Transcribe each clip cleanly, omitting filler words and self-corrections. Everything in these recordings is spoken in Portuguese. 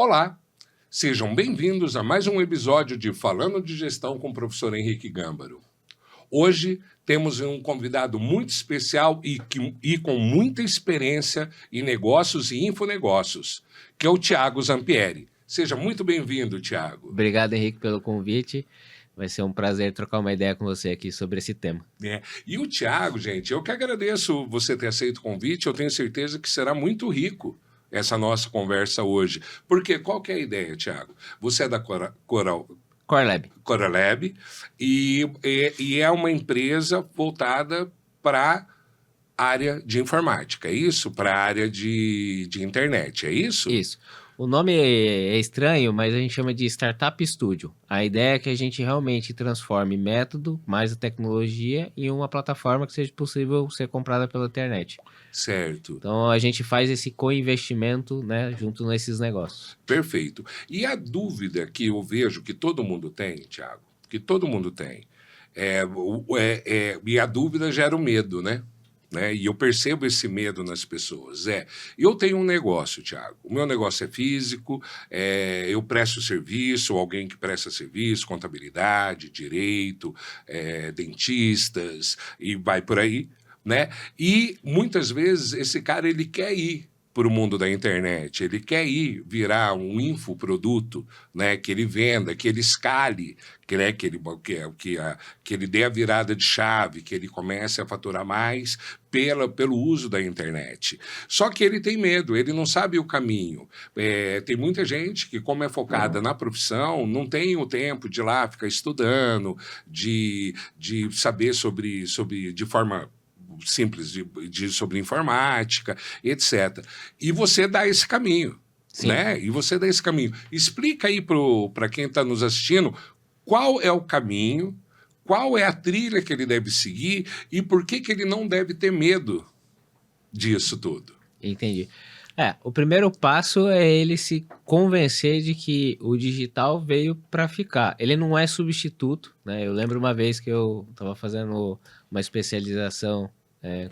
Olá, sejam bem-vindos a mais um episódio de Falando de Gestão com o professor Henrique Gâmbaro. Hoje temos um convidado muito especial e com muita experiência em negócios e infonegócios, que é o Thiago Zampieri. Seja muito bem-vindo, Thiago. Obrigado, Henrique, pelo convite. Vai ser um prazer trocar uma ideia com você aqui sobre esse tema. E o Thiago, gente, eu que agradeço você ter aceito o convite, eu tenho certeza que será muito rico essa nossa conversa hoje. Porque qual que é a ideia, Thiago? Você é da Corelab e é uma empresa voltada para a área de informática, é isso? Para a área de internet, é isso? Isso. O nome é estranho, mas a gente chama de Startup Studio. A ideia é que a gente realmente transforme método mais a tecnologia em uma plataforma que seja possível ser comprada pela internet. Certo. Então a gente faz esse co-investimento, né, junto nesses negócios. Perfeito. E a dúvida que eu vejo que todo mundo tem, Thiago, que todo mundo tem, e a dúvida gera o medo, né? E eu percebo esse medo nas pessoas. Eu tenho um negócio, Thiago. O meu negócio é físico, eu presto serviço, alguém que presta serviço, contabilidade, direito, dentistas, e vai por aí, né? E muitas vezes esse cara ele quer ir para o mundo da internet, ele quer virar um infoproduto, né, que ele venda, que ele escale, que ele dê a virada de chave, que ele comece a faturar mais pelo uso da internet. Só que ele tem medo, ele não sabe o caminho. Tem muita gente que, como é focada na profissão, não tem o tempo de ir lá ficar estudando, de saber de forma simples sobre informática, etc. E você dá esse caminho, Sim. né? E você dá esse caminho. Explica aí para quem está nos assistindo qual é o caminho, qual é a trilha que ele deve seguir e por que ele não deve ter medo disso tudo. Entendi. O primeiro passo é ele se convencer de que o digital veio para ficar. Ele não é substituto, né? Eu lembro uma vez que eu estava fazendo uma especialização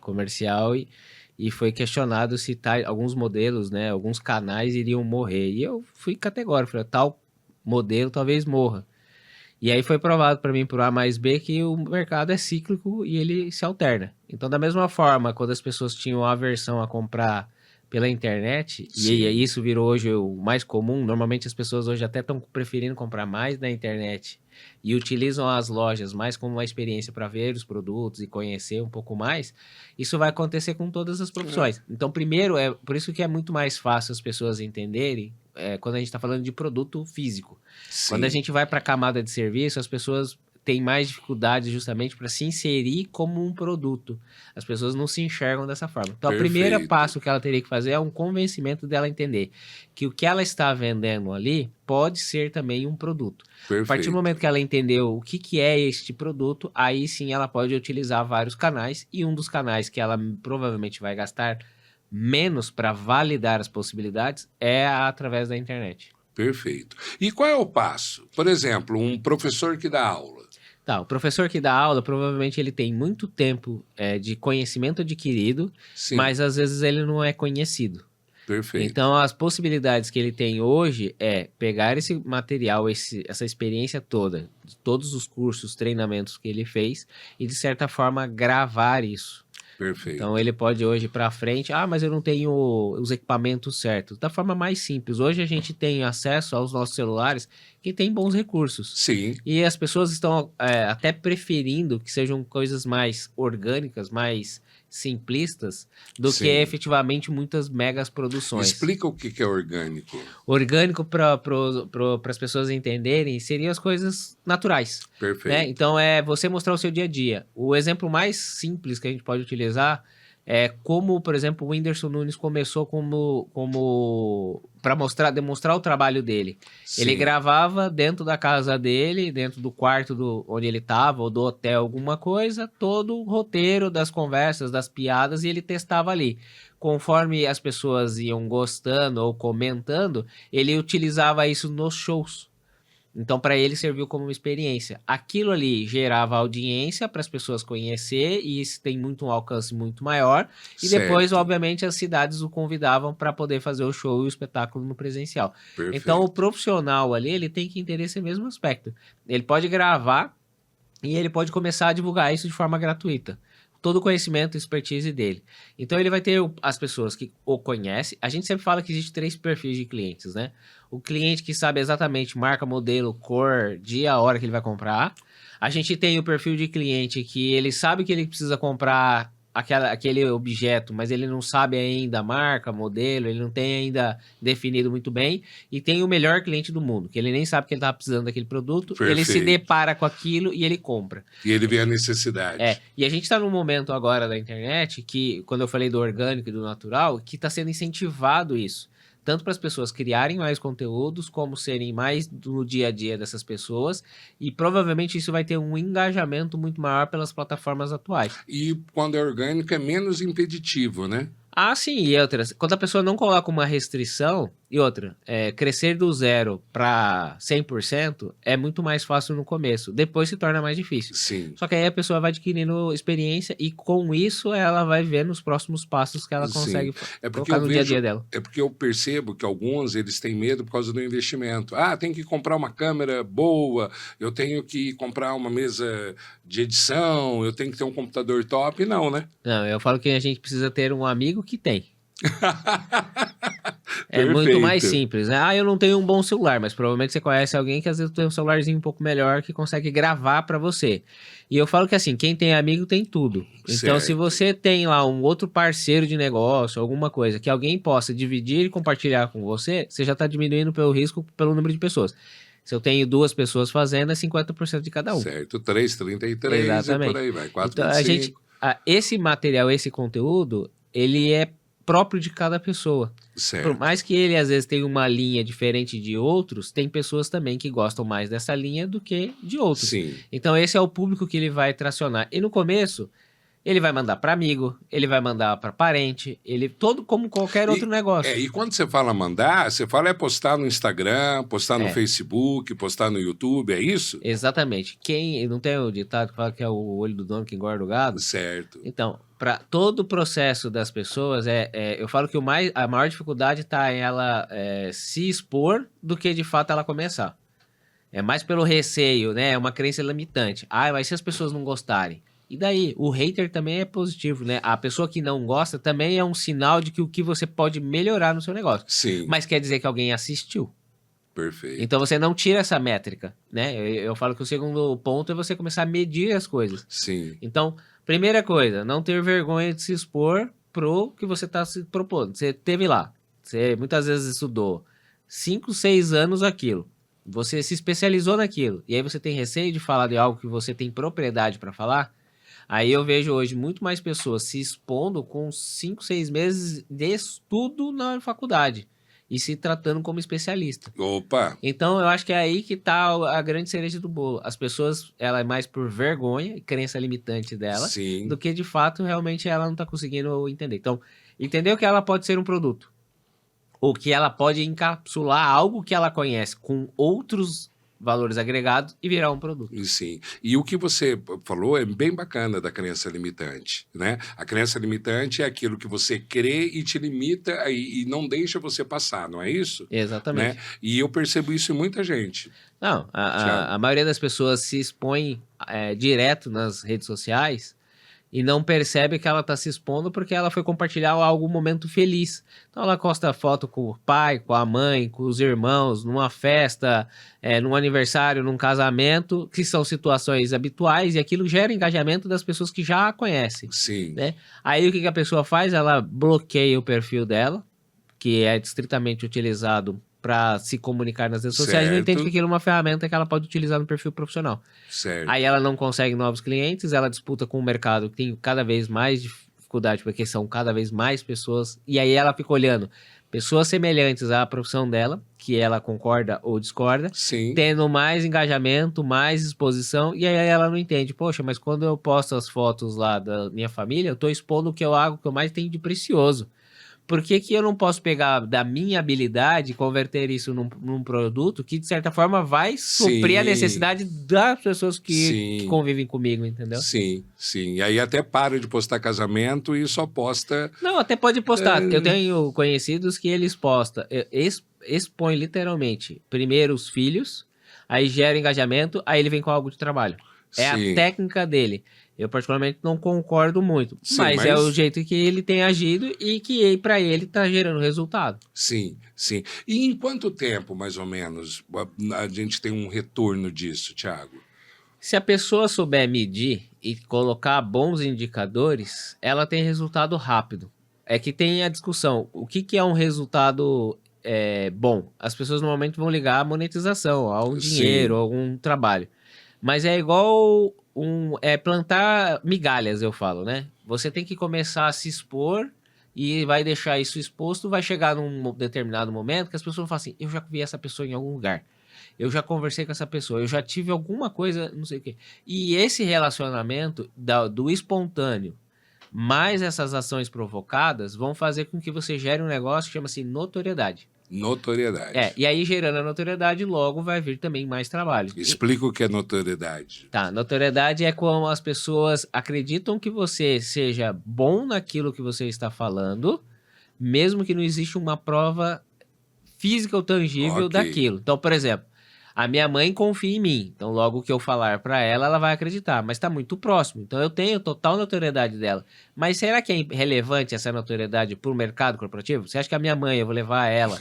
comercial e foi questionado se alguns modelos, né, alguns canais iriam morrer. E eu fui categórico, falei, tal modelo talvez morra. E aí foi provado para mim por A mais B que o mercado é cíclico e ele se alterna. Então, da mesma forma, quando as pessoas tinham aversão a comprar pela internet, e isso virou hoje o mais comum, normalmente as pessoas hoje até estão preferindo comprar mais na internet e utilizam as lojas mais como uma experiência para ver os produtos e conhecer um pouco mais, isso vai acontecer com todas as profissões. Então, primeiro, por isso que é muito mais fácil as pessoas entenderem quando a gente está falando de produto físico. Sim. Quando a gente vai para a camada de serviço, as pessoas têm mais dificuldade justamente para se inserir como um produto. As pessoas não se enxergam dessa forma. Então, o primeiro passo que ela teria que fazer é um convencimento dela entender que o que ela está vendendo ali pode ser também um produto. Perfeito. A partir do momento que ela entendeu o que é este produto, aí sim ela pode utilizar vários canais, e um dos canais que ela provavelmente vai gastar menos para validar as possibilidades é através da internet. Perfeito. E qual é o passo? Por exemplo, um professor que dá aula. Tá, o professor que dá aula, provavelmente ele tem muito tempo de conhecimento adquirido, Sim. mas às vezes ele não é conhecido. Perfeito. Então, as possibilidades que ele tem hoje é pegar esse material, essa experiência toda, de todos os cursos, treinamentos que ele fez, e de certa forma gravar isso. Perfeito. Então, ele pode hoje ir para frente, mas eu não tenho os equipamentos certos. Da forma mais simples, hoje a gente tem acesso aos nossos celulares que tem bons recursos. Sim. E as pessoas estão até preferindo que sejam coisas mais orgânicas, mais simplistas, do que efetivamente muitas megas produções. Explica o que é orgânico. Orgânico, para as pessoas entenderem, seriam as coisas naturais. Perfeito. Né? Então, é você mostrar o seu dia a dia. O exemplo mais simples que a gente pode utilizar é como, por exemplo, o Whindersson Nunes começou para demonstrar o trabalho dele. Sim. Ele gravava dentro da casa dele, dentro do quarto onde ele estava, ou do hotel, alguma coisa, todo o roteiro das conversas, das piadas, e ele testava ali. Conforme as pessoas iam gostando ou comentando, ele utilizava isso nos shows. Então, para ele serviu como uma experiência. Aquilo ali gerava audiência para as pessoas conhecer e isso tem um alcance muito maior. E depois, Certo, obviamente, as cidades o convidavam para poder fazer o show e o espetáculo no presencial. Então, o perfeito. profissional ali, ele tem que entender esse mesmo aspecto. Ele pode gravar e ele pode começar a divulgar isso de forma gratuita. Todo o conhecimento e expertise dele. Então ele vai ter as pessoas que o conhecem. A gente sempre fala que existe 3 perfis de clientes, né? O cliente que sabe exatamente marca, modelo, cor, dia, hora que ele vai comprar. A gente tem o perfil de cliente que ele sabe que ele precisa comprar aquele objeto, mas ele não sabe ainda a marca, modelo, ele não tem ainda definido muito bem. E tem o melhor cliente do mundo, que ele nem sabe que ele está precisando daquele produto, ele se Perfeito. depara com aquilo e ele compra. E ele vê a necessidade. E a gente está num momento agora da internet que, quando eu falei do orgânico e do natural, que está sendo incentivado isso. Tanto para as pessoas criarem mais conteúdos, como serem mais no dia a dia dessas pessoas. E provavelmente isso vai ter um engajamento muito maior pelas plataformas atuais. E quando é orgânico é menos impeditivo, né? Ah, sim, e outras. Quando a pessoa não coloca uma restrição, e outra, crescer do 0 para 100% é muito mais fácil no começo. Depois se torna mais difícil. Sim, Só que aí a pessoa vai adquirindo experiência e com isso ela vai vendo os próximos passos que ela sim. consegue É porque colocar eu no dia a vejo, dia dela. é porque eu percebo que alguns eles têm medo por causa do investimento. Ah, tem que comprar uma câmera boa, eu tenho que comprar uma mesa de edição, eu tenho que ter um computador top. Não, né? Não, eu falo que a gente precisa ter um amigo que tem. É muito mais Perfeito. simples, né? Ah, eu não tenho um bom celular, mas provavelmente você conhece alguém que às vezes tem um celularzinho um pouco melhor que consegue gravar para você. E eu falo que assim, quem tem amigo tem tudo. Então, se Certo. você tem lá um outro parceiro de negócio, alguma coisa que alguém possa dividir e compartilhar com você, você já está diminuindo pelo risco pelo número de pessoas. Se eu tenho 2 pessoas fazendo, é 50% de cada um. Certo. 3,33 e por Exatamente. aí vai. Então, a gente, 4,25. esse material, esse conteúdo, ele é próprio de cada pessoa. Por Certo. mais que ele às vezes tenha uma linha diferente de outros, tem pessoas também que gostam mais dessa linha do que de outros. Sim. Então esse é o público que ele vai tracionar. E no começo, ele vai mandar para amigo, ele vai mandar para parente, ele todo como qualquer outro negócio. E quando você fala mandar, você fala é postar no Instagram, postar no É, Facebook, postar no YouTube, é isso? exatamente. Quem não tem o ditado que fala que é o olho do dono que engorda o gado? Certo. Então, para todo o processo das pessoas, eu falo que a maior dificuldade está em ela se expor do que de fato ela começar. É mais pelo receio, né? É uma crença limitante. Ah, mas se as pessoas não gostarem? E daí? O hater também é positivo, né? A pessoa que não gosta também é um sinal de que o que você pode melhorar no seu negócio. Sim, Mas quer dizer que alguém assistiu. Então perfeito. você não tira essa métrica, né? Eu falo que o segundo ponto é você começar a medir as coisas. Sim, Então, primeira coisa, não ter vergonha de se expor pro que você está se propondo. Você teve lá, você muitas vezes estudou 5, 6 anos aquilo. Você se especializou naquilo. E aí você tem receio de falar de algo que você tem propriedade para falar. Aí eu vejo hoje muito mais pessoas se expondo com 5, 6 meses de estudo na faculdade e se tratando como especialista. opa, Então, eu acho que é aí que tá a grande cereja do bolo. As pessoas, ela é mais por vergonha e crença limitante dela, do sim, que de fato, realmente, ela não tá conseguindo entender. Então, entendeu que ela pode ser um produto, ou que ela pode encapsular algo que ela conhece com outros valores agregados e virar um produto. sim. E o que você falou é bem bacana da crença limitante, né? A crença limitante é aquilo que você crê e te limita e não deixa você passar, não é isso? Né? Exatamente. E eu percebo isso em muita gente, Não, Thiago. a maioria das pessoas se expõe direto nas redes sociais e não percebe que ela está se expondo porque ela foi compartilhar algum momento feliz. Então ela posta foto com o pai, com a mãe, com os irmãos, numa festa, num aniversário, num casamento, que são situações habituais e aquilo gera engajamento das pessoas que já a conhecem, Sim, né? Aí o que a pessoa faz? Ela bloqueia o perfil dela, que é estritamente utilizado para se comunicar nas redes sociais, e não entende que certo, aquilo é uma ferramenta que ela pode utilizar no perfil profissional. Aí certo. ela não consegue novos clientes, ela disputa com um mercado que tem cada vez mais dificuldade, porque são cada vez mais pessoas, e aí ela fica olhando pessoas semelhantes à profissão dela, que ela concorda ou discorda, Sim, tendo mais engajamento, mais exposição, e aí ela não entende, poxa, mas quando eu posto as fotos lá da minha família, eu tô expondo o que eu mais tenho de precioso. Por que que eu não posso pegar da minha habilidade e converter isso num produto que, de certa forma, vai suprir a Sim, necessidade das pessoas que sim, convivem comigo, entendeu? sim, sim. E aí até para de postar casamento e só posta. Não, até pode postar. Eu eh, tenho conhecidos que eles postam, expõem literalmente primeiro os filhos, aí gera engajamento, aí ele vem com algo de trabalho. É a Sim, técnica dele. Eu particularmente não concordo muito, sim, mas é o mas jeito que ele tem agido e que para ele tá gerando resultado. sim, sim. E em quanto tempo, mais ou menos, a gente tem um retorno disso, Thiago? Se a pessoa souber medir e colocar bons indicadores, ela tem resultado rápido. É que tem a discussão, o que que é um resultado bom? As pessoas normalmente vão ligar à monetização, a um dinheiro, a Sim, algum trabalho. Mas é igual plantar migalhas, eu falo, né? Você tem que começar a se expor e vai deixar isso exposto, vai chegar num determinado momento que as pessoas vão falar assim, eu já vi essa pessoa em algum lugar. Eu já conversei com essa pessoa, eu já tive alguma coisa, não sei o quê. E esse relacionamento do espontâneo, mais essas ações provocadas, vão fazer com que você gere um negócio que chama-se notoriedade. notoriedade. E aí gerando a notoriedade, logo vai vir também mais trabalho. Explica o que é notoriedade. Tá, notoriedade é como as pessoas acreditam que você seja bom naquilo que você está falando, mesmo que não exista uma prova física ou tangível Ok. daquilo. Então, por exemplo, a minha mãe confia em mim, então logo que eu falar para ela, ela vai acreditar, mas está muito próximo, então eu tenho total notoriedade dela. Mas será que é relevante essa notoriedade para o mercado corporativo? Você acha que a minha mãe, eu vou levar ela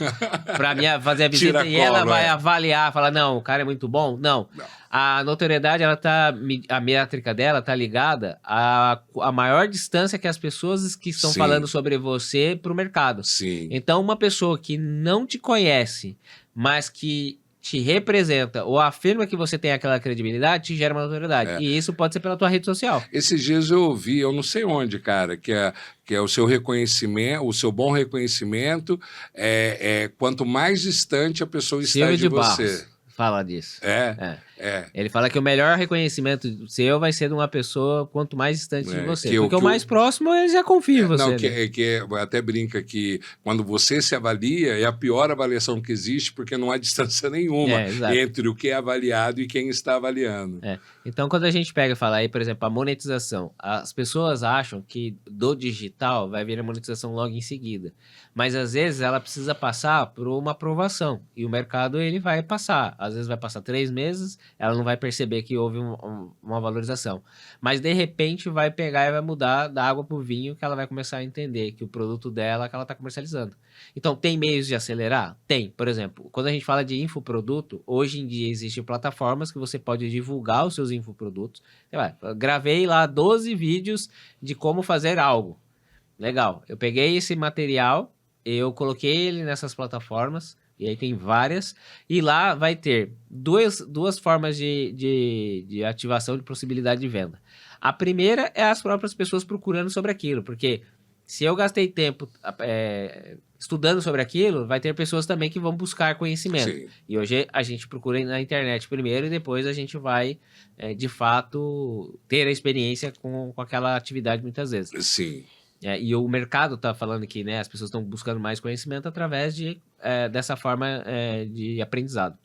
para fazer a visita e ela Tiracolo, vai é. avaliar, falar, não, o cara é muito bom? Não. Não. A notoriedade, a métrica dela tá ligada à maior distância que as pessoas que estão falando Sim, sobre você para o mercado. sim. Então, uma pessoa que não te conhece, mas que te representa ou afirma que você tem aquela credibilidade, te gera uma notoriedade. É. E isso pode ser pela tua rede social. Esses dias eu ouvi, eu não sei onde, cara, que é o seu reconhecimento, o seu bom reconhecimento, quanto mais distante a pessoa está Silvio de de você. Barros fala disso. É, É. é. Ele fala que o melhor reconhecimento seu vai ser de uma pessoa quanto mais distante de você. Que Porque o mais próximo, ele já confia em não, você, né? até brinca que quando você se avalia, é a pior avaliação que existe, porque não há distância nenhuma Exato. entre o que é avaliado e quem está avaliando. Então, quando a gente pega e fala aí, por exemplo, a monetização, as pessoas acham que do digital vai vir a monetização logo em seguida. Mas às vezes ela precisa passar por uma aprovação. E o mercado ele vai passar. Às vezes vai passar 3 meses, ela não vai perceber que houve uma valorização. Mas de repente vai pegar e vai mudar da água para o vinho, que ela vai começar a entender que o produto dela é que ela está comercializando. Então, tem meios de acelerar? Tem. Por exemplo, quando a gente fala de infoproduto, hoje em dia existem plataformas que você pode divulgar os seus infoprodutos. Gravei lá 12 vídeos de como fazer algo. Legal. Eu peguei esse material, eu coloquei ele nessas plataformas, e aí tem várias, e lá vai ter duas formas de ativação de possibilidade de venda. A primeira é as próprias pessoas procurando sobre aquilo, porque se eu gastei tempo estudando sobre aquilo, vai ter pessoas também que vão buscar conhecimento. Sim. E hoje a gente procura na internet primeiro e depois a gente vai, de fato, ter a experiência com aquela atividade muitas vezes. Sim. E o mercado está falando que, né, as pessoas estão buscando mais conhecimento através dessa forma de aprendizado.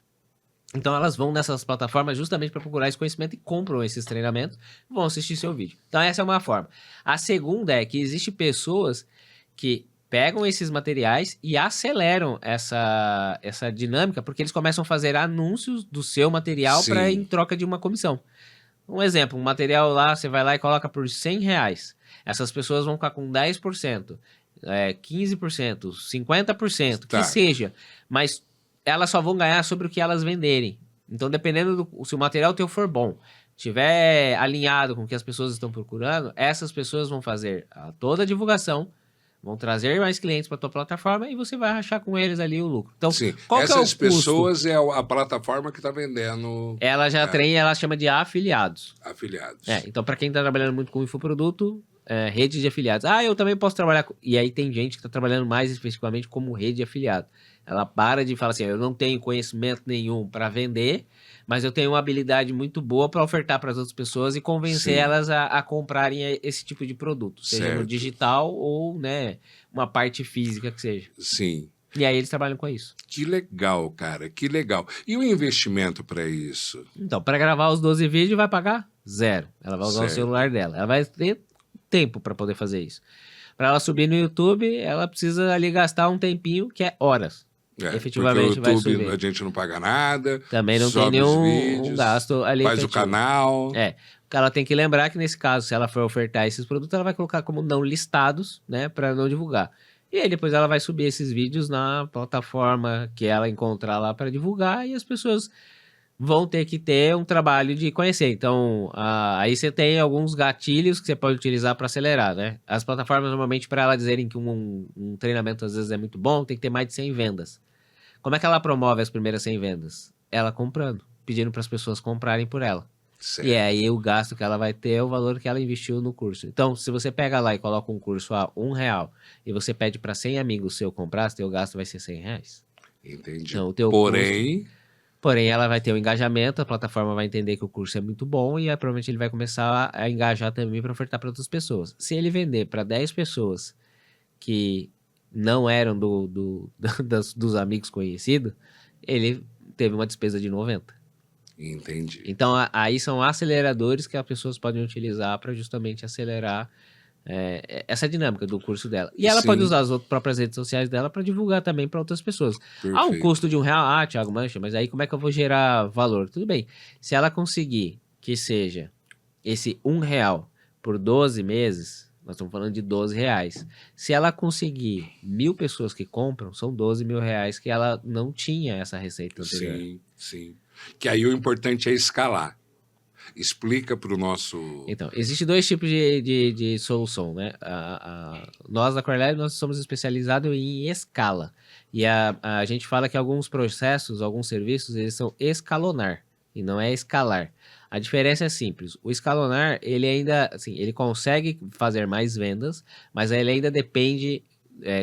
Então elas vão nessas plataformas justamente para procurar esse conhecimento e compram esses treinamentos e vão assistir seu vídeo. Então essa é uma forma. A segunda é que existem pessoas que pegam esses materiais e aceleram essa dinâmica, porque eles começam a fazer anúncios do seu material em troca de uma comissão. Um exemplo, um material lá, você vai lá e coloca por R$100. Essas pessoas vão ficar com 10%, 15%, 50%, que seja. Mas elas só vão ganhar sobre o que elas venderem. Então, dependendo se o material teu for bom, tiver alinhado com o que as pessoas estão procurando, essas pessoas vão fazer toda a divulgação, vão trazer mais clientes para a tua plataforma e você vai rachar com eles ali o lucro. Então, qual que é o custo? Essas pessoas é a plataforma que está vendendo. Ela já ela chama de afiliados. Afiliados. Então, para quem está trabalhando muito com infoproduto, rede de afiliados. Eu também posso trabalhar. E aí tem gente que está trabalhando mais especificamente como rede de afiliado. Ela para de falar assim, eu não tenho conhecimento nenhum para vender, mas eu tenho uma habilidade muito boa para ofertar para as outras pessoas e convencer Sim, elas a comprarem esse tipo de produto, seja no certo. digital ou, né, uma parte física que seja. Sim. E aí eles trabalham com isso. Que legal, cara, que legal. E o investimento para isso? Então, para gravar os 12 vídeos, vai pagar zero. Ela vai usar o celular Certo. dela. Ela vai ter tempo para poder fazer isso. Para ela subir no YouTube, ela precisa ali gastar um tempinho, que é horas. Porque o Efetivamente vai YouTube a subir. gente não paga nada, Também não tem sobe os nenhum vídeos, gasto ali faz o efetivo. canal. É. Ela tem que lembrar que nesse caso, se ela for ofertar esses produtos, ela vai colocar como não listados, né, para não divulgar. E aí depois ela vai subir esses vídeos na plataforma que ela encontrar lá para divulgar e as pessoas vão ter que ter um trabalho de conhecer. Então, aí você tem alguns gatilhos que você pode utilizar para acelerar, né? As plataformas, normalmente, para ela dizerem que um treinamento às vezes é muito bom, tem que ter mais de 100 vendas. Como é que ela promove as primeiras 100 vendas? Ela comprando, pedindo para as pessoas comprarem por ela. E Certo. aí o gasto que ela vai ter é o valor que ela investiu no curso. Então, se você pega lá e coloca um curso a R$ 1 e você pede para 100 amigos seu comprar, seu gasto vai ser R$ 100. Entendi. Então, o teu custo... Porém, ela vai ter o engajamento, a plataforma vai entender que o curso é muito bom e aí, provavelmente ele vai começar a engajar também para ofertar para outras pessoas. Se ele vender para 10 pessoas que não eram dos amigos conhecidos, ele teve uma despesa de 90. Entendi. Então, aí são aceleradores que as pessoas podem utilizar para justamente acelerar essa dinâmica do curso dela. E ela pode Sim, usar as próprias redes sociais dela para divulgar também para outras pessoas. Um perfeito. custo de R$ 1. Ah, Thiago Mancha, mas aí como é que eu vou gerar valor? Tudo bem. Se ela conseguir que seja esse R$ 1 por 12 meses, nós estamos falando de R$ 12. Se ela conseguir 1.000 pessoas que compram, são R$ 12.000 que ela não tinha essa receita anterior. Sim, sim. Que aí o importante é escalar. Explica para o nosso... Então, existem dois tipos de solução, né? Nós, da Corellium, nós somos especializados em escala. E a gente fala que alguns processos, alguns serviços, eles são escalonar e não é escalar. A diferença é simples. O escalonar, ele ainda, assim, ele consegue fazer mais vendas, mas ele ainda depende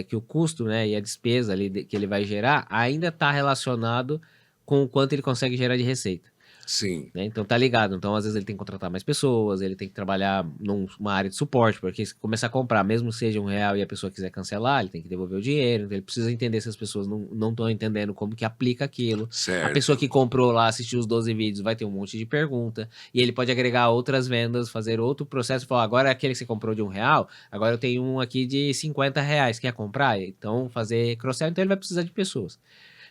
que o custo, né, e a despesa ali que ele vai gerar ainda está relacionado com o quanto ele consegue gerar de receita. Sim, Né? Então tá ligado. Então, às vezes, ele tem que contratar mais pessoas, ele tem que trabalhar numa área de suporte, porque se começar a comprar, mesmo seja R$ 1 e a pessoa quiser cancelar, ele tem que devolver o dinheiro. Então ele precisa entender se as pessoas não estão entendendo como que aplica aquilo. A pessoa certo. que comprou lá, assistiu os 12 vídeos, vai ter um monte de pergunta. E ele pode agregar outras vendas, fazer outro processo. Falar, agora é aquele que você comprou de R$ 1, agora eu tenho um aqui de R$ 50. Quer comprar? Então, fazer cross-sell. Então, ele vai precisar de pessoas.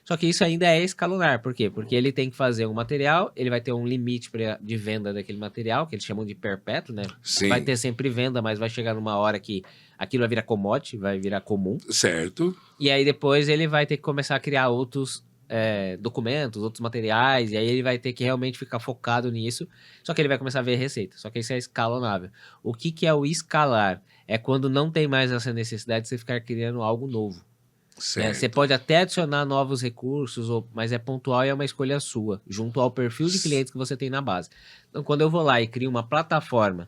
Só que isso ainda é escalonar. Por quê? Porque ele tem que fazer um material, ele vai ter um limite de venda daquele material, que eles chamam de perpétuo, né? Sim. Vai ter sempre venda, mas vai chegar numa hora que aquilo vai virar commodity, vai virar comum. Certo. E aí depois ele vai ter que começar a criar outros documentos, outros materiais, e aí ele vai ter que realmente ficar focado nisso. Só que ele vai começar a ver receita. Só que isso é escalonável. O que é o escalar? É quando não tem mais essa necessidade de você ficar criando algo novo. Certo. Você pode até adicionar novos recursos, mas é pontual e é uma escolha sua, junto ao perfil de clientes que você tem na base. Então, quando eu vou lá e crio uma plataforma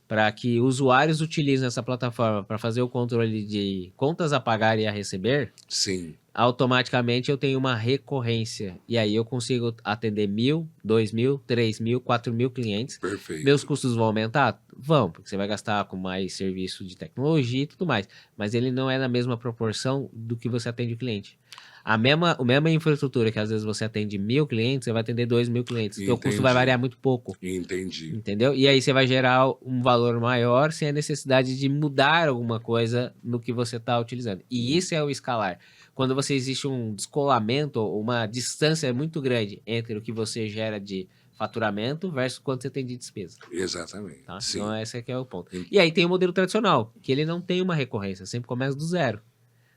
para que usuários utilizem essa plataforma para fazer o controle de contas a pagar e a receber, Sim, automaticamente eu tenho uma recorrência. E aí eu consigo atender 1.000, 2.000, 3.000, 4.000 clientes. perfeito. Meus custos vão aumentar? Vão, porque você vai gastar com mais serviço de tecnologia e tudo mais. Mas ele não é na mesma proporção do que você atende o cliente. A mesma infraestrutura que às vezes você atende 1.000 clientes, você vai atender 2.000 clientes. O teu custo vai Entendi. variar muito pouco. Entendi. Entendeu? E aí você vai gerar um valor maior sem a necessidade de mudar alguma coisa no que você está utilizando. E isso é o escalar. Quando você existe um descolamento, uma distância muito grande entre o que você gera de faturamento versus quanto você tem de despesa. Exatamente. Tá? Sim. Então esse aqui é o ponto. E aí tem o modelo tradicional, que ele não tem uma recorrência, sempre começa do zero.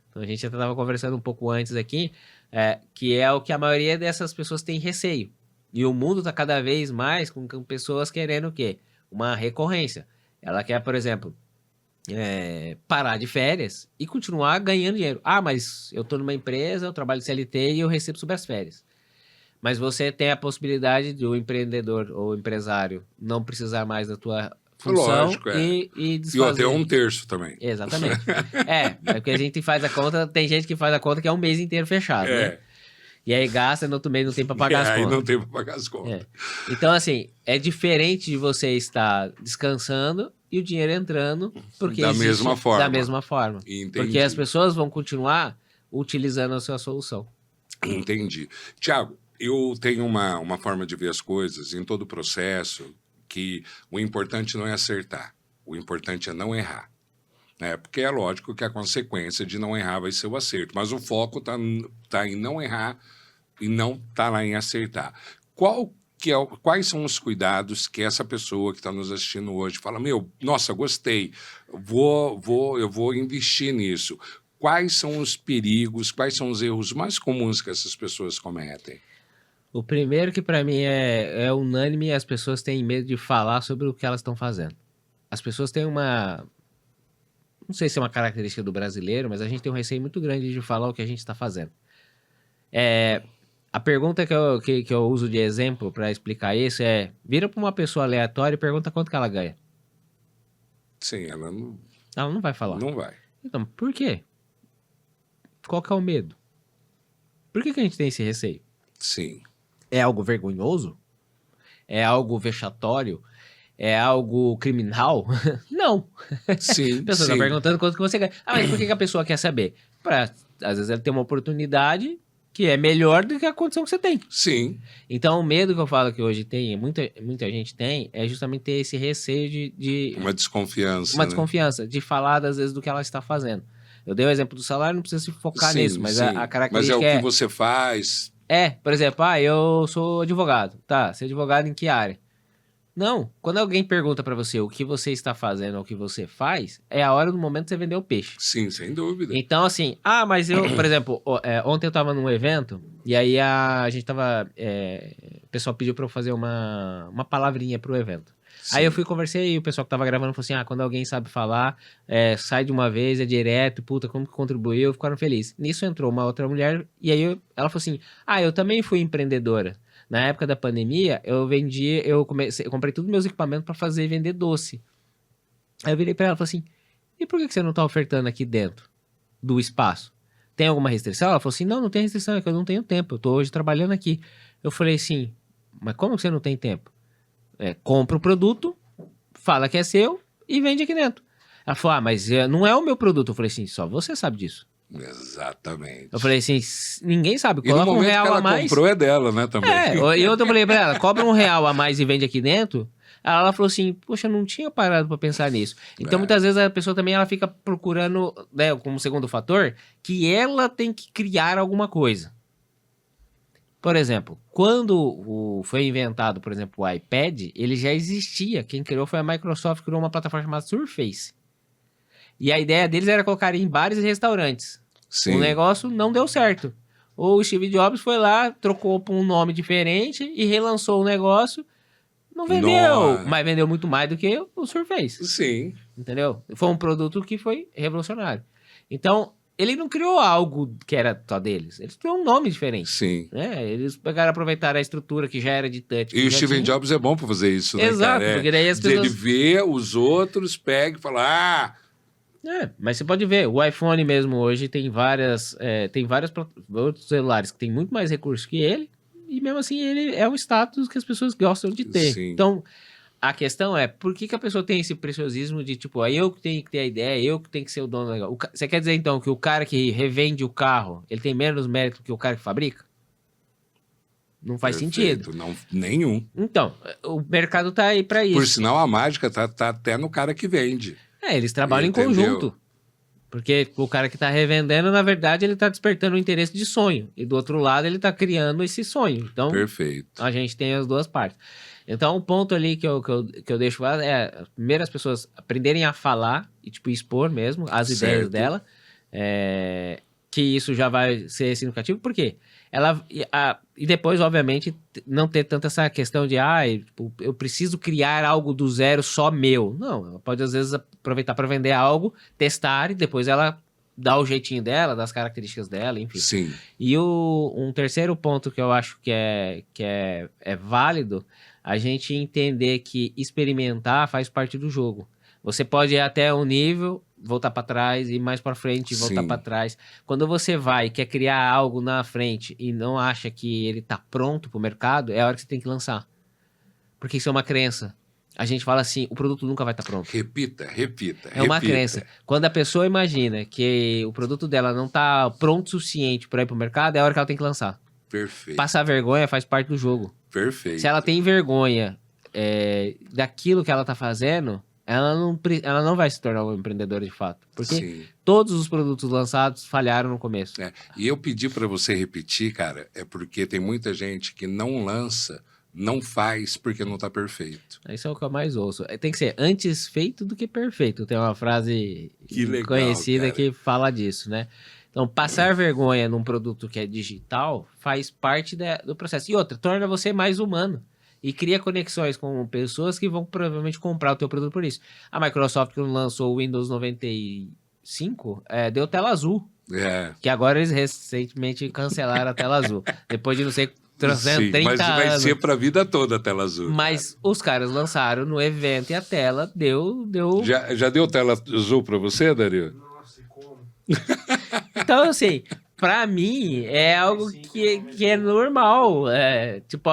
Então a gente até estava conversando um pouco antes aqui, que é o que a maioria dessas pessoas tem receio. E o mundo está cada vez mais com pessoas querendo o quê? Uma recorrência. Ela quer, por exemplo, parar de férias e continuar ganhando dinheiro. Ah, mas eu estou numa empresa, eu trabalho CLT e eu recebo sobre as férias. Mas você tem a possibilidade de o empreendedor ou empresário não precisar mais da tua função Lógico, e E desfazer. até 1/3 também. Exatamente. É porque a gente faz a conta, tem gente que faz a conta que é um mês inteiro fechado, né? É, E aí gasta, no outro mês não tem para pagar as aí contas. não tem para pagar as contas. É. Então, assim, é diferente de você estar descansando e o dinheiro entrando, porque Da existe mesma forma. da mesma forma. Entendi. Porque as pessoas vão continuar utilizando a sua solução. Entendi. Tiago, eu tenho uma forma de ver as coisas em todo o processo que o importante não é acertar, o importante é não errar. Né? Porque é lógico que a consequência de não errar vai ser o acerto, mas o foco tá em não errar e não tá lá em acertar. Quais são os cuidados que essa pessoa que está nos assistindo hoje fala, nossa, gostei, eu vou investir nisso. Quais são os perigos, quais são os erros mais comuns que essas pessoas cometem? O primeiro que para mim é unânime, as pessoas têm medo de falar sobre o que elas estão fazendo. As pessoas têm não sei se é uma característica do brasileiro, mas a gente tem um receio muito grande de falar o que a gente está fazendo. A pergunta que eu uso de exemplo para explicar isso é: vira para uma pessoa aleatória e pergunta quanto que ela ganha. Sim, ela não, Ela não vai falar. não vai. Então, por quê? Qual que é o medo? Por que a gente tem esse receio? Sim. É algo vergonhoso? É algo vexatório? É algo criminal? Não. Sim, A pessoa está perguntando quanto que você ganha. Ah, mas por que a pessoa quer saber? Às vezes ela tem uma oportunidade que é melhor do que a condição que você tem. Sim. Então, o medo que eu falo que hoje tem, muita gente tem, é justamente ter esse receio de Uma desconfiança. uma né? desconfiança, de falar, às vezes, do que ela está fazendo. Eu dei o exemplo do salário, não precisa se focar Sim, nisso, mas sim. a característica Mas é o que você faz. por exemplo, eu sou advogado. Tá, você é advogado em que área? Não, quando alguém pergunta pra você o que você está fazendo ou o que você faz, é a hora do momento de você vender o peixe. Sim, sem dúvida. Então, assim, mas eu, por exemplo, ontem eu tava num evento e aí a gente tava. O pessoal pediu pra eu fazer uma palavrinha pro evento. Sim. Aí eu fui conversei e o pessoal que tava gravando falou assim: quando alguém sabe falar, sai de uma vez, é direto, puta, como que contribuiu, ficaram felizes. Nisso entrou uma outra mulher e aí ela falou assim: eu também fui empreendedora. Na época da pandemia, eu comprei todos os meus equipamentos pra fazer e vender doce. Aí eu virei pra ela e falei assim: e por que você não tá ofertando aqui dentro do espaço? Tem alguma restrição? Ela falou assim: não tem restrição, é que eu não tenho tempo, eu tô hoje trabalhando aqui. Eu falei assim: mas como que você não tem tempo? Compra o produto, fala que é seu e vende aqui dentro. Ela falou: mas não é o meu produto. Eu falei assim: só você sabe disso. Exatamente. Eu falei assim: ninguém sabe, E no coloca momento R$1 que ela a mais. comprou é dela, né, também. E outra eu falei pra ela: cobra R$1 a mais e vende aqui dentro. Ela falou assim: poxa, eu não tinha parado pra pensar nisso. Então, muitas vezes a pessoa também ela fica procurando, né, como segundo fator, que ela tem que criar alguma coisa. Por exemplo, quando foi inventado, por exemplo, o iPad, ele já existia. Quem criou foi a Microsoft, criou uma plataforma chamada Surface. E a ideia deles era colocar em bares e restaurantes. Sim. O negócio não deu certo. O Steve Jobs foi lá, trocou por um nome diferente e relançou o negócio. Não vendeu, mas vendeu muito mais do que o Surface. Sim. Entendeu? Foi um produto que foi revolucionário. Então, ele não criou algo que era só deles. Eles criou um nome diferente. Sim. Né? Eles pegaram, aproveitaram a estrutura que já era de touch. E o Steve Jobs é bom para fazer isso, né, Exato, cara? porque daí as pessoas... Ele vê os outros, pega e fala, mas você pode ver, o iPhone mesmo hoje tem vários outros celulares que tem muito mais recursos que ele, e mesmo assim ele é um status que as pessoas gostam de ter. Sim. Então, a questão é, por que a pessoa tem esse preciosismo de, tipo, aí eu que tenho que ter a ideia, eu que tenho que ser o dono do negócio? Você quer dizer, então, que o cara que revende o carro, ele tem menos mérito que o cara que fabrica? Não faz sentido. Não, nenhum. Então, o mercado tá aí pra isso. Por sinal, a mágica tá até no cara que vende. Eles trabalham Entendeu? em conjunto. Porque o cara que tá revendendo, na verdade, ele tá despertando o interesse de sonho. E do outro lado, ele tá criando esse sonho. Então, Perfeito. a gente tem as duas partes. Então, o ponto ali que eu deixo primeiro as pessoas aprenderem a falar e, tipo, expor mesmo as ideias dela. Que isso já vai ser significativo. Por quê? E depois, obviamente, não ter tanta essa questão de tipo, eu preciso criar algo do zero só meu. Não, ela pode às vezes aproveitar para vender algo, testar e depois ela dá o jeitinho dela, das características dela, enfim. Sim. E um terceiro ponto que eu acho que é válido, a gente entender que experimentar faz parte do jogo. Você pode ir até um nível, voltar para trás, ir mais para frente, voltar Sim. para trás. Quando você vai e quer criar algo na frente e não acha que ele tá pronto para o mercado, é a hora que você tem que lançar. Porque isso é uma crença. A gente fala assim, o produto nunca vai estar pronto. Repita. É uma crença. Quando a pessoa imagina que o produto dela não tá pronto o suficiente para ir pro mercado, é a hora que ela tem que lançar. Perfeito. Passar vergonha faz parte do jogo. Perfeito. Se ela tem vergonha daquilo que ela tá fazendo, ela não vai se tornar uma empreendedora de fato. Porque Sim. todos os produtos lançados falharam no começo. E eu pedi para você repetir, cara, é porque tem muita gente que não lança, não faz porque não tá perfeito. Isso é o que eu mais ouço. Tem que ser antes feito do que perfeito. Tem uma frase Que legal, conhecida cara. que fala disso, né? Então, passar vergonha num produto que é digital faz parte do processo. E outra, torna você mais humano. E cria conexões com pessoas que vão provavelmente comprar o teu produto por isso. A Microsoft, quando lançou o Windows 95, deu tela azul. Que agora eles recentemente cancelaram a tela azul. Depois de não sei... Sim, 30 mas vai anos. ser pra vida toda a tela azul. Mas os caras lançaram no evento e a tela deu... Já deu tela azul pra você, Dario? Nossa, e como? Então, assim, pra mim, é algo que é normal. Tipo,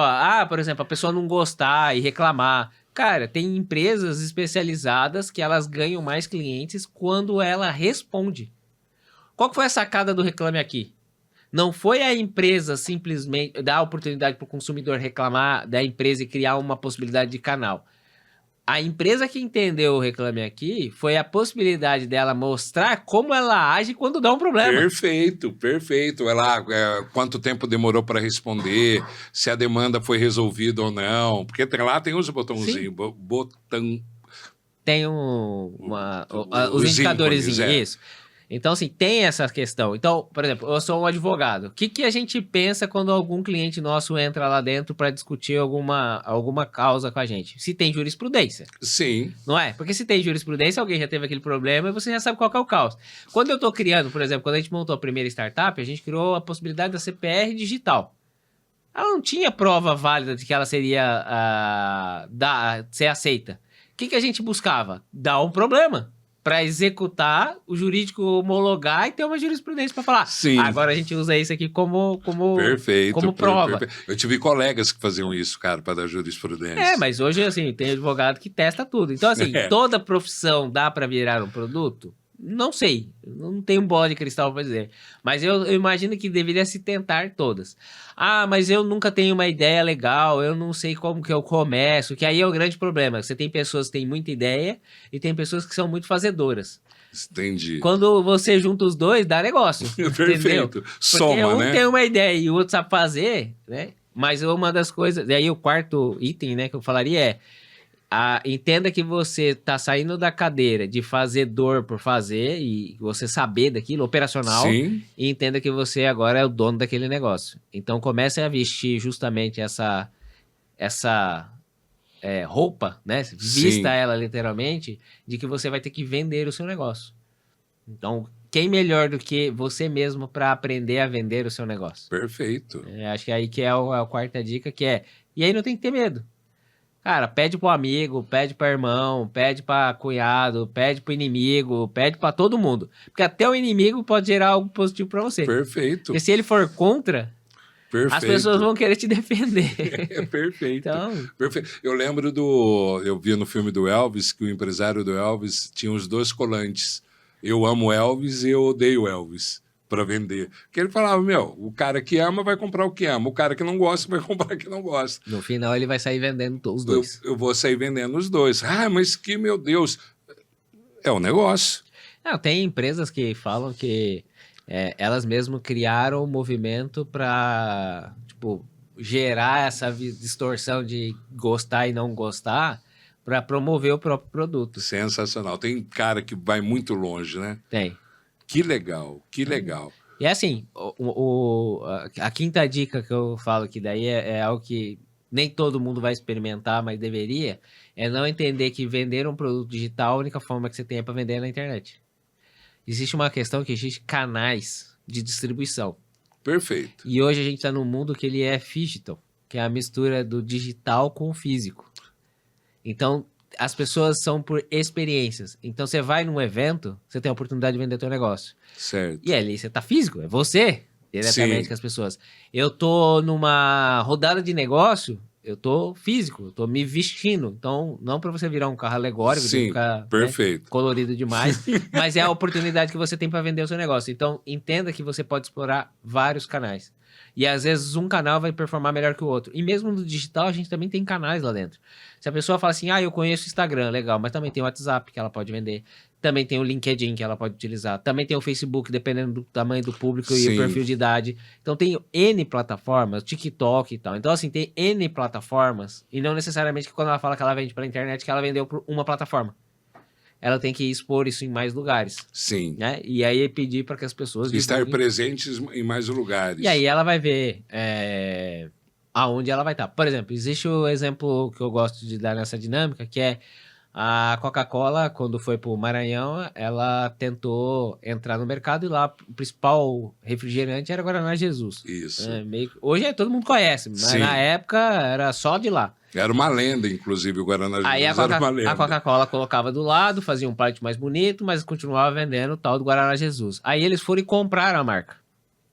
por exemplo, a pessoa não gostar e reclamar. Cara, tem empresas especializadas que elas ganham mais clientes quando ela responde. Qual que foi a sacada do Reclame Aqui? Não foi a empresa simplesmente dar a oportunidade para o consumidor reclamar da empresa e criar uma possibilidade de canal. A empresa que entendeu o Reclame Aqui foi a possibilidade dela mostrar como ela age quando dá um problema. Perfeito. Quanto tempo demorou para responder, se a demanda foi resolvida ou não. Porque lá tem os botãozinhos. Tem os indicadores, isso. Então, assim, tem essa questão. Então, por exemplo, eu sou um advogado. O que a gente pensa quando algum cliente nosso entra lá dentro para discutir alguma causa com a gente? Se tem jurisprudência. Sim. Não é? Porque se tem jurisprudência, alguém já teve aquele problema e você já sabe qual que é o caos. Quando eu estou criando, por exemplo, quando a gente montou a primeira startup, a gente criou a possibilidade da CPR digital. Ela não tinha prova válida de que ela seria ser aceita. O que a gente buscava? Dar um problema para executar, o jurídico homologar e ter uma jurisprudência para falar. Sim. Agora a gente usa isso aqui como prova. Perfeito. Eu tive colegas que faziam isso, cara, para dar jurisprudência. Mas hoje, assim, tem advogado que testa tudo. Então, assim, toda profissão dá para virar um produto? Não sei. Não tenho bola de cristal para dizer. Mas eu imagino que deveria se tentar todas. Mas eu nunca tenho uma ideia legal, eu não sei como que eu começo, que aí é o grande problema. Você tem pessoas que têm muita ideia e tem pessoas que são muito fazedoras. Entendi. Quando você junta os dois, dá negócio. Perfeito. Entendeu? Porque Soma, né? tem uma ideia e o outro sabe fazer, né? Mas uma das coisas... Daí o quarto item, né, que eu falaria entenda que você está saindo da cadeira de fazedor por fazer e você saber daquilo, operacional, Sim. e entenda que você agora é o dono daquele negócio. Então comece a vestir justamente essa roupa, né? Vista ela literalmente, de que você vai ter que vender o seu negócio. Então, quem melhor do que você mesmo para aprender a vender o seu negócio? Perfeito. Acho que aí que é a quarta dica, e aí não tem que ter medo. Cara, pede pro amigo, pede pro irmão, pede pra cunhado, pede pro inimigo, pede pra todo mundo. Porque até o inimigo pode gerar algo positivo pra você. Perfeito. Porque se ele for contra, as pessoas vão querer te defender. Perfeito. Então... Perfeito. Eu lembro eu vi no filme do Elvis, que o empresário do Elvis tinha os dois colantes. Eu amo Elvis e eu odeio Elvis. Para vender. Porque ele falava, o cara que ama vai comprar o que ama, o cara que não gosta vai comprar o que não gosta. No final ele vai sair vendendo os dois. Eu vou sair vendendo os dois. Mas que, meu Deus, é um negócio. Não, tem empresas que falam que elas mesmas criaram um movimento para gerar essa distorção de gostar e não gostar para promover o próprio produto. Sensacional. Tem cara que vai muito longe, né? Tem. Que legal, que legal. E assim, a quinta dica que eu falo que daí é algo que nem todo mundo vai experimentar, mas deveria, é não entender que vender um produto digital, a única forma que você tem é para vender na internet. existe uma questão que existe canais de distribuição. Perfeito. E hoje a gente está num mundo que ele é digital, que é a mistura do digital com o físico. Então, as pessoas são por experiências. Então, você vai num evento, você tem a oportunidade de vender teu negócio. Certo. E ali você tá físico, é você, diretamente Sim. com as pessoas. Eu tô numa rodada de negócio, eu tô físico, eu tô me vestindo. Então, não para você virar um carro alegórico, de Sim, ficar, né, perfeito. colorido demais, mas é a oportunidade que você tem para vender o seu negócio. Então, entenda que você pode explorar vários canais. E às vezes um canal vai performar melhor que o outro. E mesmo no digital, a gente também tem canais lá dentro. Se a pessoa fala assim, eu conheço o Instagram, legal, mas também tem o WhatsApp que ela pode vender. Também tem o LinkedIn que ela pode utilizar. Também tem o Facebook, dependendo do tamanho do público e Sim. o perfil de idade. Então tem N plataformas, TikTok e tal. Então assim, tem N plataformas e não necessariamente que quando ela fala que ela vende pela internet, que ela vendeu por uma plataforma. Ela tem que expor isso em mais lugares, Sim. né? E aí pedir para que as pessoas Estar divulguem. presentes em mais lugares. E aí ela vai ver aonde ela vai estar. Por exemplo, existe o exemplo que eu gosto de dar nessa dinâmica, que é a Coca-Cola, quando foi para o Maranhão, ela tentou entrar no mercado e lá o principal refrigerante era Guaraná Jesus. Isso. Hoje todo mundo conhece, mas Sim. na época era só de lá. Era uma lenda, inclusive, o Guaraná Jesus Aí era uma lenda. a Coca-Cola colocava do lado, fazia um pallet mais bonito, mas continuava vendendo o tal do Guaraná Jesus. Aí eles foram e compraram a marca.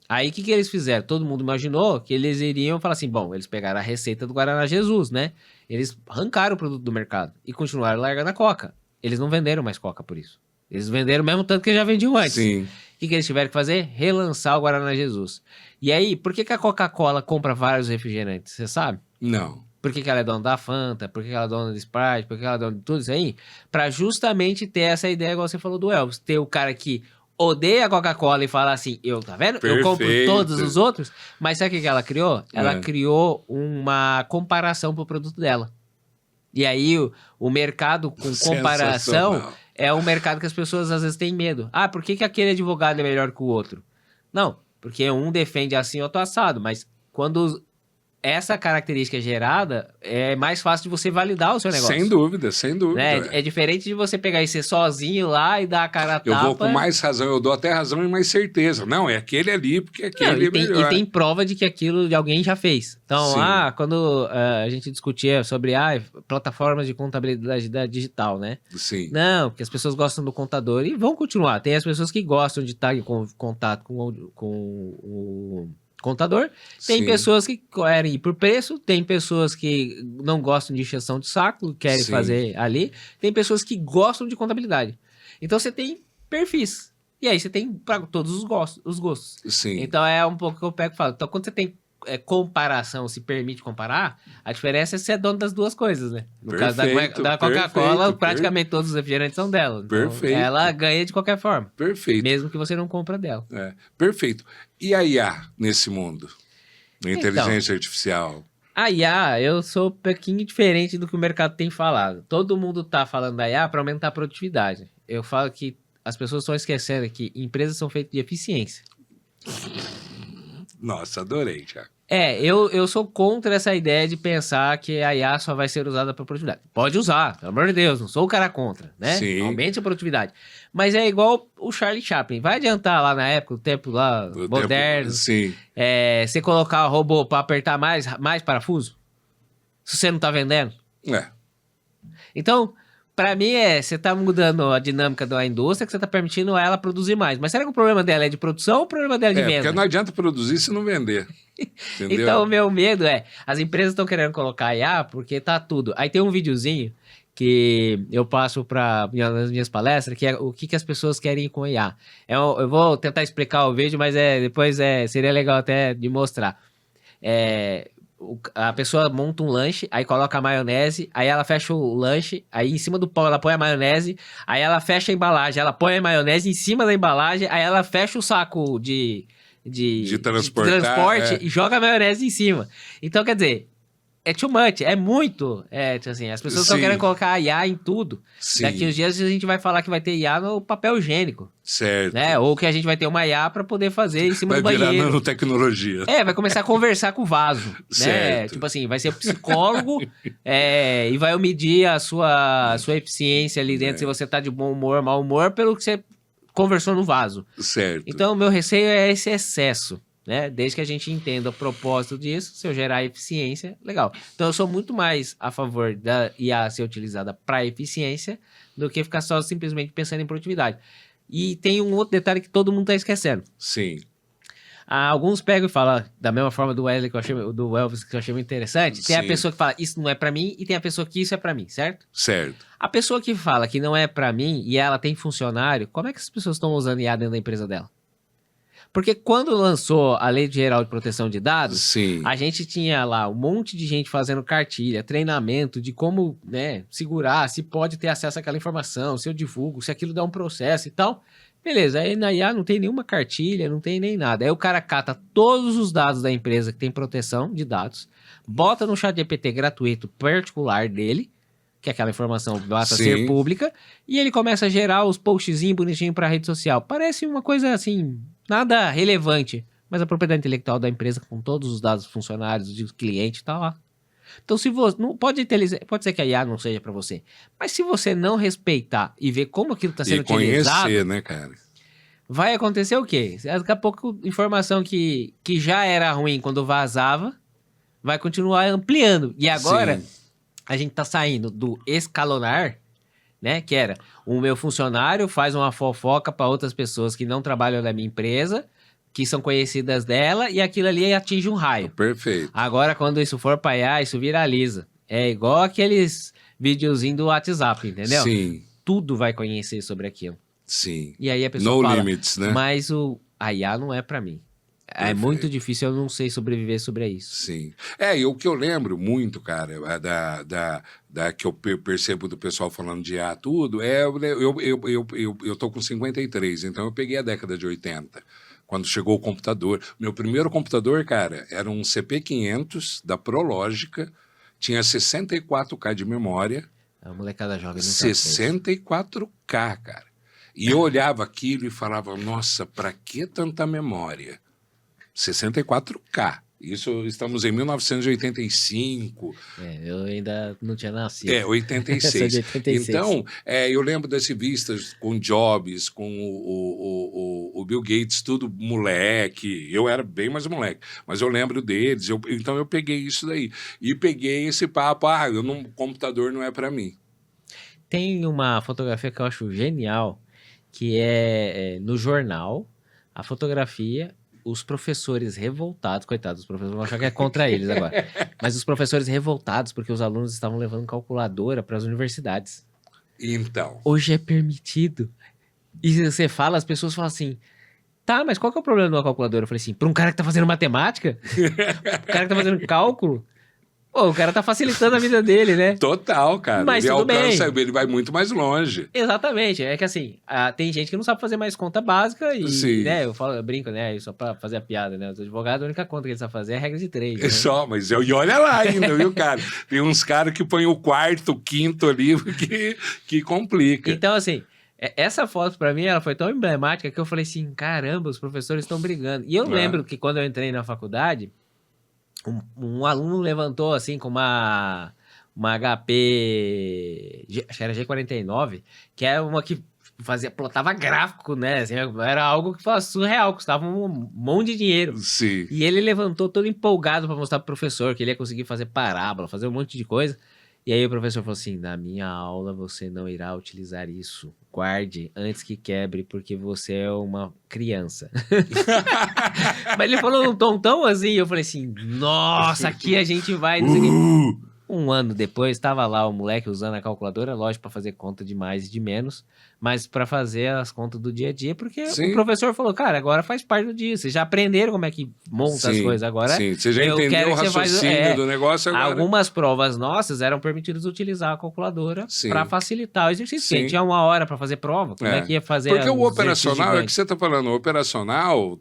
Aí o que eles fizeram? Todo mundo imaginou que eles iriam falar assim, bom, eles pegaram a receita do Guaraná Jesus, né? Eles arrancaram o produto do mercado e continuaram largando a Coca. Eles não venderam mais Coca por isso. Eles venderam o mesmo tanto que já vendiam antes. Sim. O que eles tiveram que fazer? Relançar o Guaraná Jesus. E aí, por que a Coca-Cola compra vários refrigerantes? Você sabe? Não. Por que ela é dona da Fanta? Por que ela é dona do Sprite? Por que ela é dona de tudo isso aí? Pra justamente ter essa ideia, igual você falou do Elvis. Ter o cara que odeia a Coca-Cola e fala assim, tá vendo? Perfeito. Eu compro todos os outros. Mas sabe o que ela criou? Ela criou uma comparação pro produto dela. E aí o mercado com comparação é um mercado que as pessoas às vezes têm medo. Por que aquele advogado é melhor que o outro? Não, porque um defende assim, outro assado. Mas quando essa característica é gerada, é mais fácil de você validar o seu negócio. Sem dúvida, sem dúvida. Né? É diferente de você pegar e ser sozinho lá e dar a cara a tapa. Eu vou com mais razão, eu dou até razão e mais certeza. Não, é aquele ali, porque aquele é melhor. E tem prova de que aquilo de alguém já fez. Então, quando a gente discutia sobre plataformas de contabilidade digital, né? Sim. Não, porque as pessoas gostam do contador e vão continuar. Tem as pessoas que gostam de estar em contato com o contador, tem pessoas que querem ir por preço, tem pessoas que não gostam de encheção de saco, querem fazer ali, tem pessoas que gostam de contabilidade. Então você tem perfis, e aí você tem para todos os gostos. Sim. Então é um pouco que eu pego e falo. Então quando você tem comparação, se permite comparar, a diferença é se é dono das duas coisas, né? No caso da Coca-Cola, praticamente todos os refrigerantes são dela. Então, ela ganha de qualquer forma. Perfeito. Mesmo que você não compra dela. Perfeito. E a IA nesse mundo? A inteligência artificial? A IA, eu sou um pouquinho diferente do que o mercado tem falado. Todo mundo tá falando da IA para aumentar a produtividade. Eu falo que as pessoas estão esquecendo que empresas são feitas de eficiência. Nossa, adorei, já. Eu sou contra essa ideia de pensar que a IA só vai ser usada para produtividade. Pode usar, pelo amor de Deus, não sou o cara contra, né? Sim. Aumente a produtividade. Mas é igual o Charlie Chaplin. Vai adiantar lá na época, o tempo lá moderno. Sim. Você colocar o robô para apertar mais parafuso? Se você não tá vendendo? Então, para mim você tá mudando a dinâmica da indústria, que você tá permitindo ela produzir mais. Mas será que o problema dela é de produção ou o problema dela é de venda? Porque não adianta produzir se não vender. Entendeu? Então, o meu medo as empresas estão querendo colocar IA porque tá tudo. Aí tem um videozinho que eu passo nas minhas palestras, que é o que as pessoas querem com IA. Eu vou tentar explicar o vídeo, mas depois seria legal até de mostrar. A pessoa monta um lanche, aí coloca a maionese, aí ela fecha o lanche, aí em cima do pão ela põe a maionese, aí ela fecha a embalagem, ela põe a maionese em cima da embalagem, aí ela fecha o saco de transporte e joga a maionese em cima. Então, quer dizer, é too much, é muito. Assim, as pessoas estão querendo colocar IA em tudo. Sim. Daqui uns dias a gente vai falar que vai ter IA no papel higiênico. Certo. Né? Ou que a gente vai ter uma IA para poder fazer em cima do banheiro. Vai virar nanotecnologia. Vai começar a conversar com o vaso. Né? Certo. Tipo assim, vai ser psicólogo e vai medir a sua eficiência ali dentro, se você tá de bom humor, mau humor, pelo que você conversou no vaso. Certo. Então, o meu receio é esse excesso, né? Desde que a gente entenda o propósito disso, se eu gerar eficiência, legal. Então, eu sou muito mais a favor da IA ser utilizada para eficiência do que ficar só simplesmente pensando em produtividade. E tem um outro detalhe que todo mundo está esquecendo. Sim. Alguns pegam e falam, da mesma forma do Wesley, do Elvis, que eu achei muito interessante, tem a Sim. pessoa que fala, isso não é pra mim, e tem a pessoa que isso é pra mim, certo? Certo. A pessoa que fala que não é pra mim e ela tem funcionário, como é que as pessoas estão usando IA dentro da empresa dela? Porque quando lançou a Lei Geral de Proteção de Dados, Sim. a gente tinha lá um monte de gente fazendo cartilha, treinamento de como, né, segurar, se pode ter acesso àquela informação, se eu divulgo, se aquilo dá um processo e tal. Beleza, aí na IA não tem nenhuma cartilha, não tem nem nada. Aí o cara cata todos os dados da empresa que tem proteção de dados, bota no ChatGPT gratuito particular dele, que aquela informação basta Sim. ser pública, e ele começa a gerar os postzinhos bonitinhos para rede social. Parece uma coisa assim, nada relevante, mas a propriedade intelectual da empresa com todos os dados dos funcionários, dos clientes, tá lá. Então, se você não pode ser que a IA não seja para você, mas se você não respeitar e ver como aquilo está sendo E utilizado, conhecer, né, cara? vai acontecer o quê? Daqui a pouco, informação que já era ruim quando vazava, vai continuar ampliando. E agora, Sim. a gente tá saindo do escalonar, né? Que era, o meu funcionário faz uma fofoca para outras pessoas que não trabalham na minha empresa, que são conhecidas dela, e aquilo ali atinge um raio. Perfeito. Agora, quando isso for pra IA, isso viraliza. É igual aqueles videozinhos do WhatsApp, entendeu? Sim. Tudo vai conhecer sobre aquilo. Sim. E aí a pessoa No fala, limits, né? mas a IA não é pra mim. É Perfeito. muito difícil, eu não sei sobreviver sobre isso. Sim. E o que eu lembro muito, cara, da que eu percebo do pessoal falando de IA tudo, eu tô com 53, então eu peguei a década de 80, quando chegou o computador. Meu primeiro computador, cara, era um CP500 da Prológica, tinha 64K de memória. A molecada joga não sabe isso. 64K, cara. E eu olhava aquilo e falava, nossa, pra que tanta memória? 64K. Isso, estamos em 1985. Eu ainda não tinha nascido. 86. Sou de 86. Então, eu lembro das revistas com Jobs, com o Bill Gates, tudo moleque. Eu era bem mais moleque, mas eu lembro deles. Então, eu peguei isso daí. E peguei esse papo, computador não é para mim. Tem uma fotografia que eu acho genial, que é no jornal, a fotografia, os professores revoltados, coitados, os professores vão achar que é contra eles agora, mas os professores revoltados porque os alunos estavam levando calculadora para as universidades. Então. Hoje é permitido. E você fala, as pessoas falam assim, tá, mas qual que é o problema de uma calculadora? Eu falei assim, para um cara que tá fazendo matemática, um cara que tá fazendo cálculo, pô, o cara tá facilitando a vida dele, né? Total, cara. Mas ele tudo alcança, bem. ele vai muito mais longe. Exatamente, é que assim, tem gente que não sabe fazer mais conta básica e, Sim. né, eu brinco, né, só pra fazer a piada, né, os advogados, a única conta que eles sabem fazer é a regra de 3, né? Só, mas e olha lá ainda, viu, cara? Tem uns caras que põem o quarto, o quinto ali, que complica. Então, assim, essa foto pra mim, ela foi tão emblemática que eu falei assim, caramba, os professores estão brigando. E eu lembro que quando eu entrei na faculdade, um aluno levantou assim com uma HP, acho que era G49, que era uma que plotava gráfico, né? Assim, era algo que foi surreal, custava um monte de dinheiro. Sim. E ele levantou todo empolgado para mostrar pro professor que ele ia conseguir fazer parábola, fazer um monte de coisa. E aí o professor falou assim, na minha aula você não irá utilizar isso. Guarde antes que quebre, porque você é uma criança. Mas ele falou num tom tão assim, eu falei assim, nossa, aqui a gente vai... Um ano depois, estava lá o moleque usando a calculadora, lógico, para fazer conta de mais e de menos, mas para fazer as contas do dia a dia, porque o professor falou, cara, agora faz parte do dia, vocês já aprenderam como é que monta as coisas, agora você já entendeu o raciocínio do negócio agora. Algumas provas nossas eram permitidas utilizar a calculadora para facilitar o exercício, porque tinha 1 hora para fazer prova, como é que ia fazer? Porque o operacional, é que você está falando, o operacional,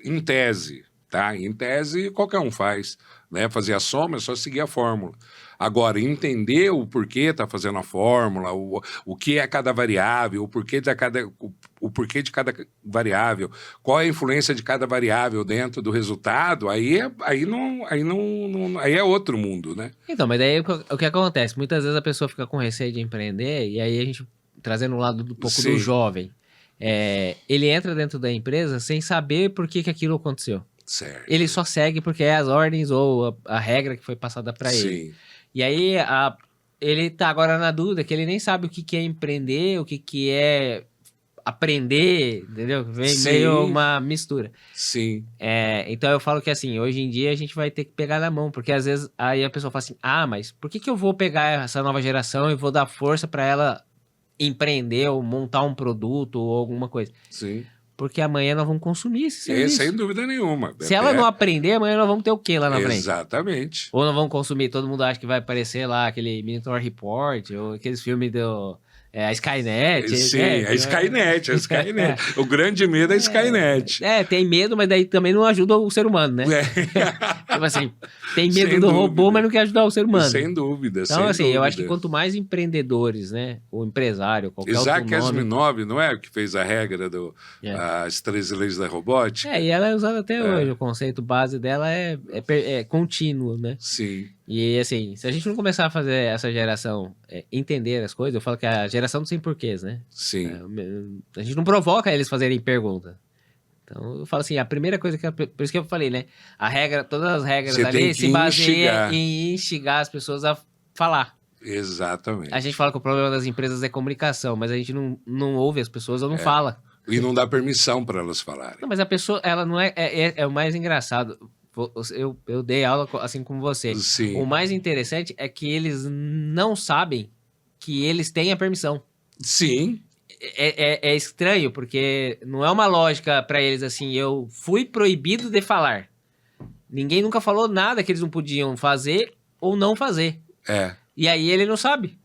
em tese, tá? Em tese, qualquer um faz. Né? Fazer a soma é só seguir a fórmula. Agora, entender o porquê está fazendo a fórmula, o que é cada variável, o porquê de cada variável, qual é a influência de cada variável dentro do resultado, aí é outro mundo, né? Então, mas daí o que acontece? Muitas vezes a pessoa fica com receio de empreender, e aí a gente, trazendo um lado um pouco do jovem, ele entra dentro da empresa sem saber por que aquilo aconteceu. Certo. Ele só segue porque é as ordens ou a regra que foi passada para ele. Sim. E aí ele tá agora na dúvida que ele nem sabe o que é empreender, o que é aprender, entendeu? Vem Sim. meio uma mistura. Sim. Então eu falo que assim, hoje em dia a gente vai ter que pegar na mão, porque às vezes aí a pessoa fala assim, mas por que eu vou pegar essa nova geração e vou dar força para ela empreender ou montar um produto ou alguma coisa? Sim. Porque amanhã nós vamos consumir esse serviço. Sem dúvida nenhuma. Se ela não aprender, amanhã nós vamos ter o que lá na frente? Exatamente. Ou nós vamos consumir, todo mundo acha que vai aparecer lá aquele Minotaur Report, ou aqueles filmes do... a Skynet. Sim, a Skynet. O grande medo é a Skynet. Tem medo, mas daí também não ajuda o ser humano, né? Tipo assim, tem medo do robô, mas não quer ajudar o ser humano. Sem dúvida, então, assim, eu acho que quanto mais empreendedores, né? O empresário, qualquer Isaac outro nome... Asimov, não é? Que fez a regra das 13 leis da robótica. E ela é usada até hoje. O conceito base dela é contínuo, né? Sim. E assim, se a gente não começar a fazer essa geração entender as coisas, eu falo que é a geração dos sem porquês, né? Sim. A gente não provoca eles fazerem pergunta. Então, eu falo assim, a primeira coisa que... Por isso que eu falei, né? Todas as regras ali se baseiam em instigar as pessoas a falar. Exatamente. A gente fala que o problema das empresas é comunicação, mas a gente não ouve as pessoas ou não fala. E não dá permissão para elas falarem. Não, mas a pessoa, ela não é o mais engraçado. Eu dei aula assim como você. Sim. O mais interessante é que eles não sabem que eles têm a permissão. Sim. É estranho, porque não é uma lógica para eles assim, eu fui proibido de falar. Ninguém nunca falou nada que eles não podiam fazer ou não fazer. E aí ele não sabe.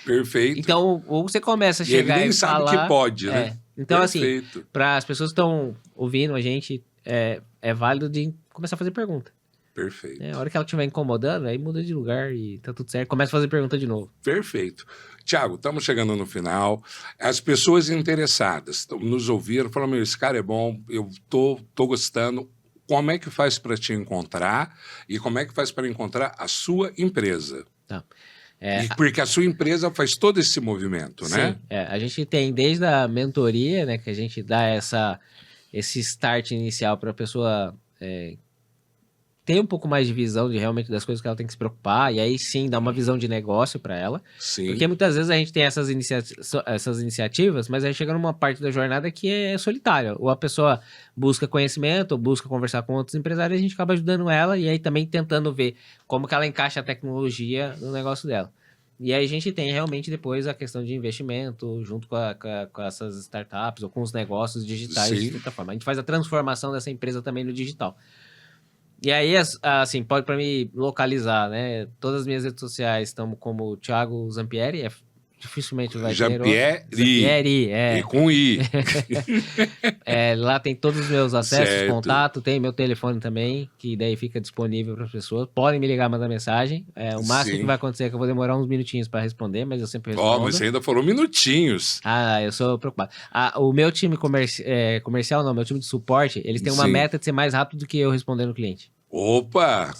Perfeito. Então, ou você começa a chegar ele nem e sabe falar... que pode, né? Então, Perfeito. assim, para as pessoas que estão ouvindo a gente, é válido de começar a fazer pergunta. Perfeito. A hora que ela estiver incomodando, aí muda de lugar e tá tudo certo. Começa a fazer pergunta de novo. Perfeito. Tiago, estamos chegando no final. As pessoas interessadas nos ouviram, falaram, esse cara é bom, eu tô gostando. Como é que faz para te encontrar e como é que faz para encontrar a sua empresa? Tá. Porque a sua empresa faz todo esse movimento, né? Sim, a gente tem desde a mentoria, né, que a gente dá esse start inicial para a pessoa ter um pouco mais de visão de realmente das coisas que ela tem que se preocupar, e aí sim dar uma visão de negócio para ela. Sim. Porque muitas vezes a gente tem essas iniciativas, mas aí chega numa parte da jornada que é solitária. Ou a pessoa busca conhecimento, ou busca conversar com outros empresários, e a gente acaba ajudando ela, e aí também tentando ver como que ela encaixa a tecnologia no negócio dela. E aí a gente tem realmente depois a questão de investimento, junto com essas startups, ou com os negócios digitais, sim, de certa forma. A gente faz a transformação dessa empresa também no digital. E aí, assim, pode para me localizar, né? Todas as minhas redes sociais estão como Thiago Zampieri, dificilmente vai ter outro. Zampieri, E com I. Lá tem todos os meus acessos, Certo. Contato, tem meu telefone também, que daí fica disponível para as pessoas. Podem me ligar, mandar mensagem. O máximo Sim. que vai acontecer é que eu vou demorar uns minutinhos para responder, mas eu sempre respondo. Mas você ainda falou minutinhos. Eu sou preocupado. O meu time comercial, não, meu time de suporte, eles têm uma Sim. meta de ser mais rápido do que eu respondendo o cliente. Opa!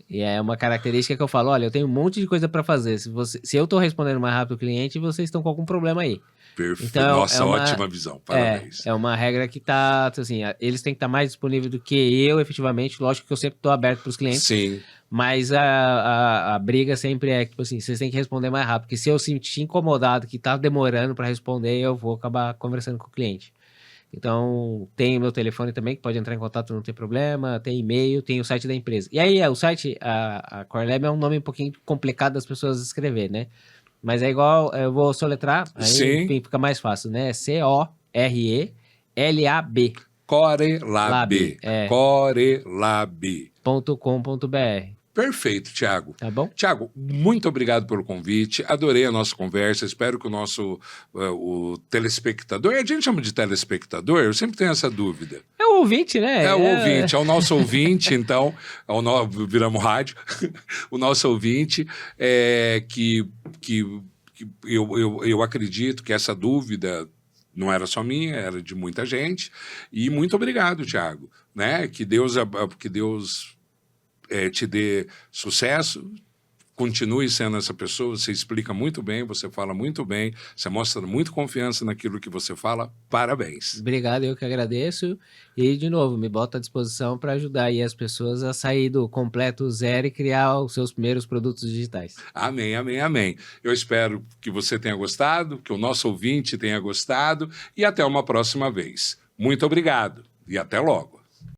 E é uma característica que eu falo, olha, eu tenho um monte de coisa para fazer. Se eu tô respondendo mais rápido o cliente, vocês estão com algum problema aí. Perfeito. Então, Nossa, ótima visão. Parabéns. É uma regra que tá, assim, eles têm que estar mais disponíveis do que eu, efetivamente. Lógico que eu sempre tô aberto para os clientes. Sim. Mas a briga sempre é, tipo assim, vocês têm que responder mais rápido. Porque se eu sentir incomodado que tá demorando para responder, eu vou acabar conversando com o cliente. Então, tem o meu telefone também, que pode entrar em contato, não tem problema. Tem e-mail, tem o site da empresa. E aí, o site, a CoreLab é um nome um pouquinho complicado das pessoas escrever, né? Mas é igual, eu vou soletrar, aí Sim. fica mais fácil, né? CORELAB. CoreLab. CoreLab. .com.br. Perfeito, Thiago. Tá bom? Thiago, muito obrigado pelo convite. Adorei a nossa conversa. Espero que o nosso o telespectador... A gente chama de telespectador? Eu sempre tenho essa dúvida. É o ouvinte, né? É o ouvinte, é o nosso ouvinte, então. Viramos rádio. O nosso ouvinte que eu acredito que essa dúvida não era só minha, era de muita gente. E muito obrigado, Thiago. Né? Que Deus te dê sucesso, Continue sendo essa pessoa, você explica muito bem, você fala muito bem, você mostra muito confiança naquilo que você fala. Parabéns. Obrigado, eu que agradeço. E, de novo, me boto à disposição para ajudar aí as pessoas a sair do completo zero e criar os seus primeiros produtos digitais. Amém, amém, amém. Eu espero que você tenha gostado, que o nosso ouvinte tenha gostado e até uma próxima vez. Muito obrigado e até logo.